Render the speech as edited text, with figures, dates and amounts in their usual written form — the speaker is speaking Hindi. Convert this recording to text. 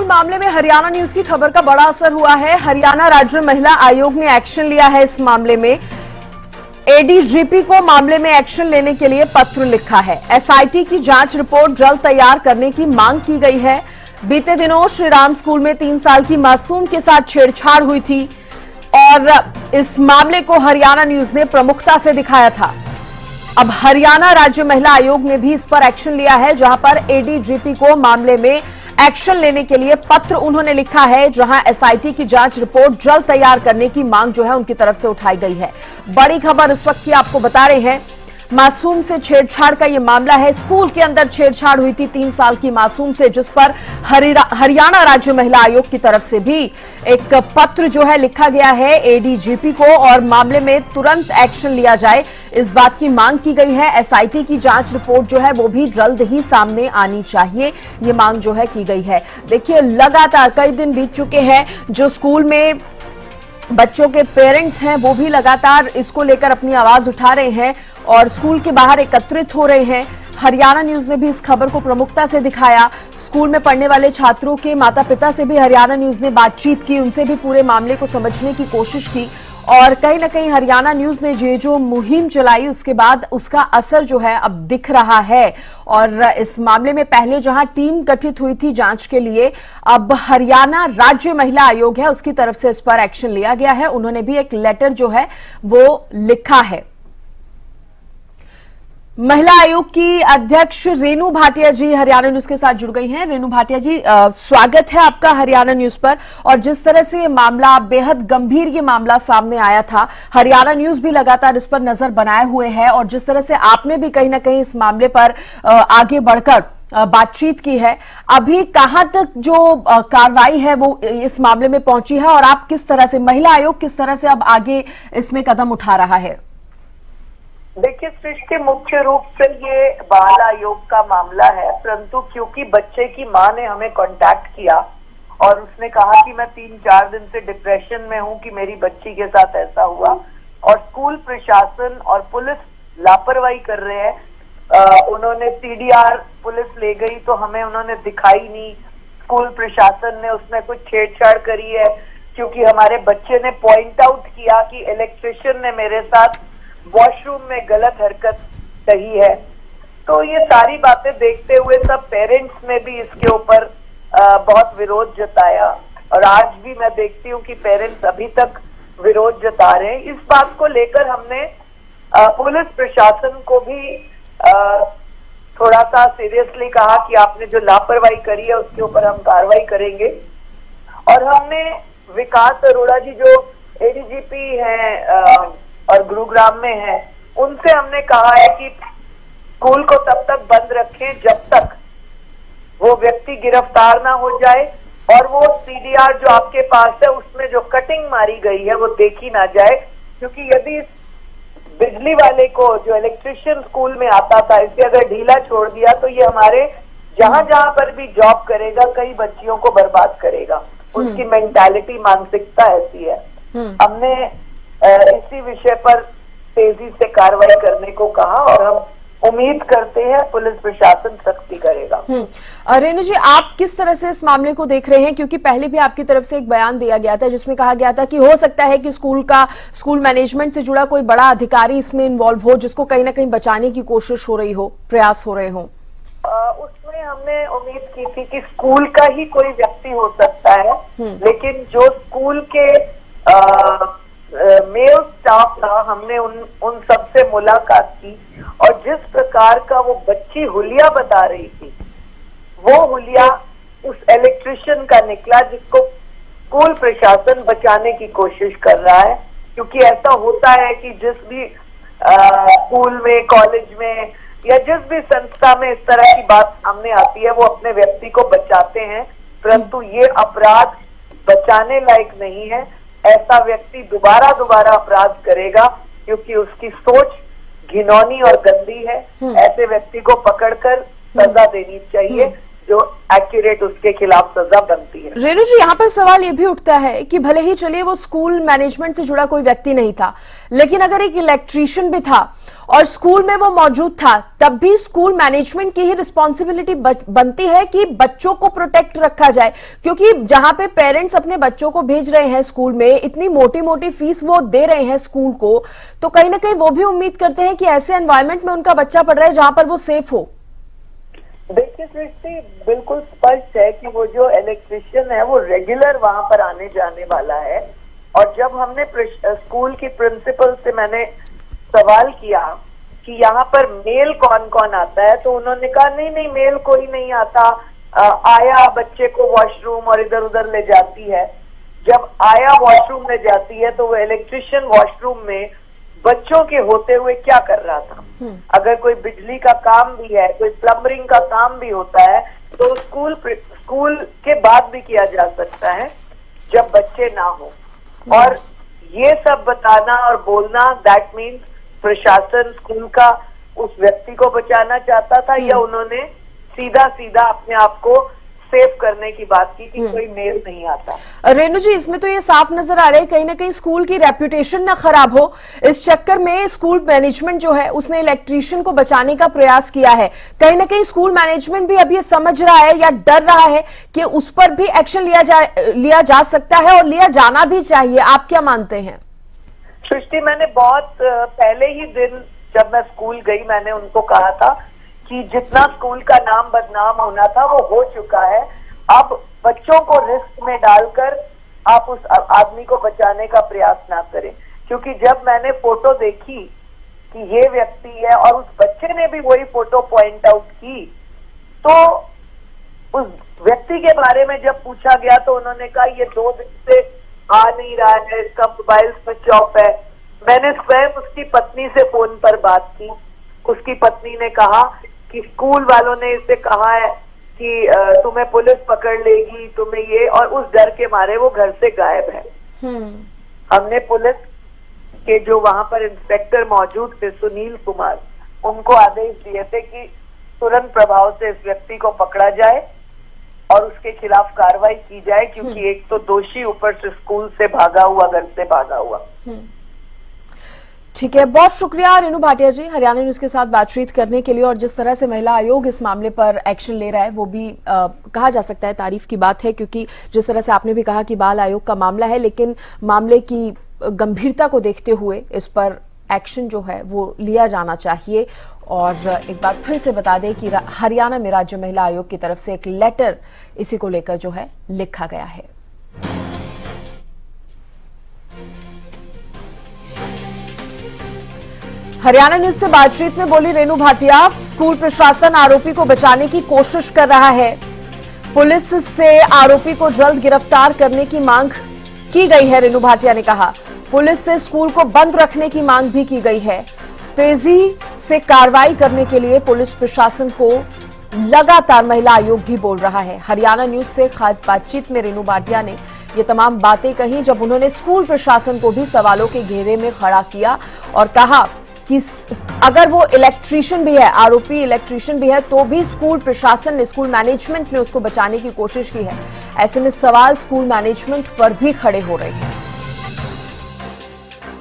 मामले में हरियाणा न्यूज की खबर का बड़ा असर हुआ है। हरियाणा राज्य महिला आयोग ने एक्शन लिया है। इस मामले में एडीजीपी को मामले में एक्शन लेने के लिए पत्र लिखा है। एसआईटी की जांच रिपोर्ट जल्द तैयार करने की मांग की गई है। बीते दिनों श्रीराम स्कूल में 3 साल की मासूम के साथ छेड़छाड़ हुई थी और इस मामले को हरियाणा न्यूज ने प्रमुखता से दिखाया था। अब हरियाणा राज्य महिला आयोग ने भी इस पर एक्शन लिया है, जहां पर एडीजीपी को मामले में एक्शन लेने के लिए पत्र उन्होंने लिखा है, जहां एसआईटी की जांच रिपोर्ट जल्द तैयार करने की मांग जो है उनकी तरफ से उठाई गई है। बड़ी खबर इस वक्त की आपको बता रहे हैं, मासूम से छेड़छाड़ का ये मामला है। स्कूल के अंदर छेड़छाड़ हुई थी 3 साल की मासूम से, जिस पर हरियाणा राज्य महिला आयोग की तरफ से भी एक पत्र जो है लिखा गया है एडीजीपी को, और मामले में तुरंत एक्शन लिया जाए, इस बात की मांग की गई है। एसआईटी की जांच रिपोर्ट जो है वो भी जल्द ही सामने आनी चाहिए, ये मांग जो है की गई है। देखिए, लगातार कई दिन बीत चुके हैं, जो स्कूल में बच्चों के पेरेंट्स हैं वो भी लगातार इसको लेकर अपनी आवाज उठा रहे हैं और स्कूल के बाहर एकत्रित हो रहे हैं। हरियाणा न्यूज ने भी इस खबर को प्रमुखता से दिखाया। स्कूल में पढ़ने वाले छात्रों के माता पिता से भी हरियाणा न्यूज ने बातचीत की, उनसे भी पूरे मामले को समझने की कोशिश की और कहीं ना कहीं हरियाणा न्यूज ने ये जो मुहिम चलाई उसके बाद उसका असर जो है अब दिख रहा है। और इस मामले में पहले जहां टीम गठित हुई थी जांच के लिए, अब हरियाणा राज्य महिला आयोग है उसकी तरफ से इस पर एक्शन लिया गया है। उन्होंने भी एक लेटर जो है वो लिखा है। महिला आयोग की अध्यक्ष रेणु भाटिया जी हरियाणा न्यूज के साथ जुड़ गई हैं। रेणु भाटिया जी, स्वागत है आपका हरियाणा न्यूज पर। और जिस तरह से ये मामला, बेहद गंभीर ये मामला सामने आया था, हरियाणा न्यूज भी लगातार इस पर नजर बनाए हुए है और जिस तरह से आपने भी कहीं ना कहीं इस मामले पर आगे बढ़कर बातचीत की है, अभी कहां तक जो कार्रवाई है वो इस मामले में पहुंची है और आप किस तरह से, महिला आयोग किस तरह से अब आगे इसमें कदम उठा रहा है? देखिए सृष्टि, मुख्य रूप से ये बाल आयोग का मामला है, परंतु क्योंकि बच्चे की मां ने हमें कांटेक्ट किया और उसने कहा कि मैं 3-4 दिन से डिप्रेशन में हूं कि मेरी बच्ची के साथ ऐसा हुआ और स्कूल प्रशासन और पुलिस लापरवाही कर रहे हैं। उन्होंने सीडीआर पुलिस ले गई तो हमें उन्होंने दिखाई नहीं। स्कूल प्रशासन ने उसमें कुछ छेड़छाड़ करी है क्योंकि हमारे बच्चे ने पॉइंट आउट किया कि इलेक्ट्रिशियन ने मेरे साथ वॉशरूम में गलत हरकत सही है। तो ये सारी बातें देखते हुए सब पेरेंट्स ने भी इसके ऊपर बहुत विरोध जताया और आज भी मैं देखती हूँ कि पेरेंट्स अभी तक विरोध जता रहे हैं। इस बात को लेकर हमने पुलिस प्रशासन को भी थोड़ा सा सीरियसली कहा कि आपने जो लापरवाही करी है उसके ऊपर हम कार्रवाई करेंगे। और हमने विकास अरोड़ा जी जो एडीजीपी हैं और गुरुग्राम में है, उनसे हमने कहा है कि स्कूल को तब तक बंद रखें जब तक वो व्यक्ति गिरफ्तार ना हो जाए और वो सीडीआर जो आपके पास है उसमें जो कटिंग मारी गई है वो देखी ना जाए, क्योंकि यदि बिजली वाले को, जो इलेक्ट्रिशियन स्कूल में आता था, इसे अगर ढीला छोड़ दिया तो ये हमारे जहां जहां पर भी जॉब करेगा कई बच्चियों को बर्बाद करेगा। उसकी मेंटालिटी, मानसिकता ऐसी है। हमने इसी विषय पर तेजी से कार्रवाई करने को कहा और हम उम्मीद करते हैं पुलिस प्रशासन सख्ती करेगा। रेणु जी, आप किस तरह से इस मामले को देख रहे हैं? क्योंकि पहले भी आपकी तरफ से एक बयान दिया गया था जिसमें कहा गया था कि हो सकता है कि स्कूल मैनेजमेंट से जुड़ा कोई बड़ा अधिकारी इसमें इन्वॉल्व हो, जिसको कहीं ना कहीं बचाने की कोशिश हो रही हो, प्रयास हो रहे हो। उसमें हमने उम्मीद की थी कि स्कूल का ही कोई व्यक्ति हो सकता है, लेकिन जो स्कूल के मेल स्टाफ था, हमने उन सबसे मुलाकात की और जिस प्रकार का वो बच्ची हुलिया बता रही थी, वो हुलिया उस इलेक्ट्रिशियन का निकला जिसको स्कूल प्रशासन बचाने की कोशिश कर रहा है। क्योंकि ऐसा होता है कि जिस भी स्कूल में, कॉलेज में या जिस भी संस्था में इस तरह की बात सामने आती है वो अपने व्यक्ति को बचाते हैं, परंतु ये अपराध बचाने लायक नहीं है। ऐसा व्यक्ति दोबारा अपराध करेगा क्योंकि उसकी सोच घिनौनी और गंदी है। ऐसे व्यक्ति को पकड़कर सजा देनी चाहिए। जो एक्यूरेट उसके खिलाफ सजा बनती है। रेणु जी, यहाँ पर सवाल ये भी उठता है कि भले ही चलिए वो स्कूल मैनेजमेंट से जुड़ा कोई व्यक्ति नहीं था, लेकिन अगर एक इलेक्ट्रीशियन भी था और स्कूल में वो मौजूद था, तब भी स्कूल मैनेजमेंट की ही रिस्पॉन्सिबिलिटी बनती है कि बच्चों को प्रोटेक्ट रखा जाए, क्योंकि जहां पे पेरेंट्स अपने बच्चों को भेज रहे हैं स्कूल में, इतनी मोटी मोटी फीस वो दे रहे हैं स्कूल को, तो कहीं ना कहीं वो भी उम्मीद करते हैं कि ऐसे एनवायरमेंट में उनका बच्चा पढ़ रहा है जहां पर वो सेफ हो। देखिए सृष्टि, बिल्कुल स्पष्ट है कि वो जो इलेक्ट्रिशियन है वो रेगुलर वहां पर आने जाने वाला है। और जब हमने स्कूल की प्रिंसिपल से मैंने सवाल किया कि यहाँ पर मेल कौन कौन आता है, तो उन्होंने कहा नहीं नहीं मेल कोई नहीं आता, आया बच्चे को वॉशरूम और इधर उधर ले जाती है। जब आया वॉशरूम ले जाती है तो वो इलेक्ट्रिशियन वॉशरूम में बच्चों के होते हुए क्या कर रहा था। अगर कोई बिजली का काम भी है, कोई प्लम्बरिंग का काम भी होता है, तो स्कूल के बाद भी किया जा सकता है जब बच्चे ना हो। और ये सब बताना और बोलना, दैट मीन्स प्रशासन स्कूल का उस व्यक्ति को बचाना चाहता था, या उन्होंने सीधा सीधा अपने आप को सेव करने की बात की कि कोई मेल नहीं आता। रेणु जी, इसमें तो ये साफ नजर आ रहा है कहीं ना कहीं स्कूल की रेपुटेशन ना खराब हो, इस चक्कर में स्कूल मैनेजमेंट जो है उसने इलेक्ट्रीशियन को बचाने का प्रयास किया है। कहीं ना कहीं स्कूल मैनेजमेंट भी अब ये समझ रहा है या डर रहा है कि उस पर भी एक्शन लिया जा सकता है और लिया जाना भी चाहिए। आप क्या मानते हैं? सृष्टि, मैंने बहुत पहले ही दिन जब मैं स्कूल गई, मैंने उनको कहा था कि जितना स्कूल का नाम बदनाम होना था वो हो चुका है। अब बच्चों को रिस्क में डालकर आप उस आदमी को बचाने का प्रयास ना करें, क्योंकि जब मैंने फोटो देखी कि ये व्यक्ति है और उस बच्चे ने भी वही फोटो पॉइंट आउट की, तो उस व्यक्ति के बारे में जब पूछा गया तो उन्होंने कहा ये 2 दिन से आ नहीं रहा है, इसका मोबाइल स्विच ऑफ है। मैंने स्वयं उसकी पत्नी से फोन पर बात की। उसकी पत्नी ने कहा कि स्कूल वालों ने इसे कहा है कि तुम्हें पुलिस पकड़ लेगी, तुम्हें ये, और उस डर के मारे वो घर से गायब है। हमने पुलिस के जो वहां पर इंस्पेक्टर मौजूद थे, सुनील कुमार, उनको आदेश दिए थे कि तुरंत प्रभाव से इस व्यक्ति को पकड़ा जाए और उसके खिलाफ कार्रवाई की जाए, क्योंकि एक तो दोषी ऊपर से स्कूल से भागा हुआ, घर से भागा हुआ। ठीक है, बहुत शुक्रिया रेणु भाटिया जी हरियाणा न्यूज के साथ बातचीत करने के लिए। और जिस तरह से महिला आयोग इस मामले पर एक्शन ले रहा है वो भी कहा जा सकता है तारीफ की बात है, क्योंकि जिस तरह से आपने भी कहा कि बाल आयोग का मामला है, लेकिन मामले की गंभीरता को देखते हुए इस पर एक्शन जो है वो लिया जाना चाहिए। और एक बार फिर से बता दें कि हरियाणा में राज्य महिला आयोग की तरफ से एक लेटर इसी को लेकर जो है लिखा गया है। हरियाणा न्यूज से बातचीत में बोली रेणु भाटिया, स्कूल प्रशासन आरोपी को बचाने की कोशिश कर रहा है। पुलिस से आरोपी को जल्द गिरफ्तार करने की मांग की गई है। रेणु भाटिया ने कहा पुलिस से स्कूल को बंद रखने की मांग भी की गई है। तेजी से कार्रवाई करने के लिए पुलिस प्रशासन को लगातार महिला आयोग भी बोल रहा है। हरियाणा न्यूज से खास बातचीत में रेणु भाटिया ने ये तमाम बातें कही जब उन्होंने स्कूल प्रशासन को भी सवालों के घेरे में खड़ा किया और कहा कि अगर वो इलेक्ट्रीशियन भी है, आरोपी इलेक्ट्रीशियन भी है, तो भी स्कूल प्रशासन ने, स्कूल मैनेजमेंट ने उसको बचाने की कोशिश की है। ऐसे में सवाल स्कूल मैनेजमेंट पर भी खड़े हो रहे हैं।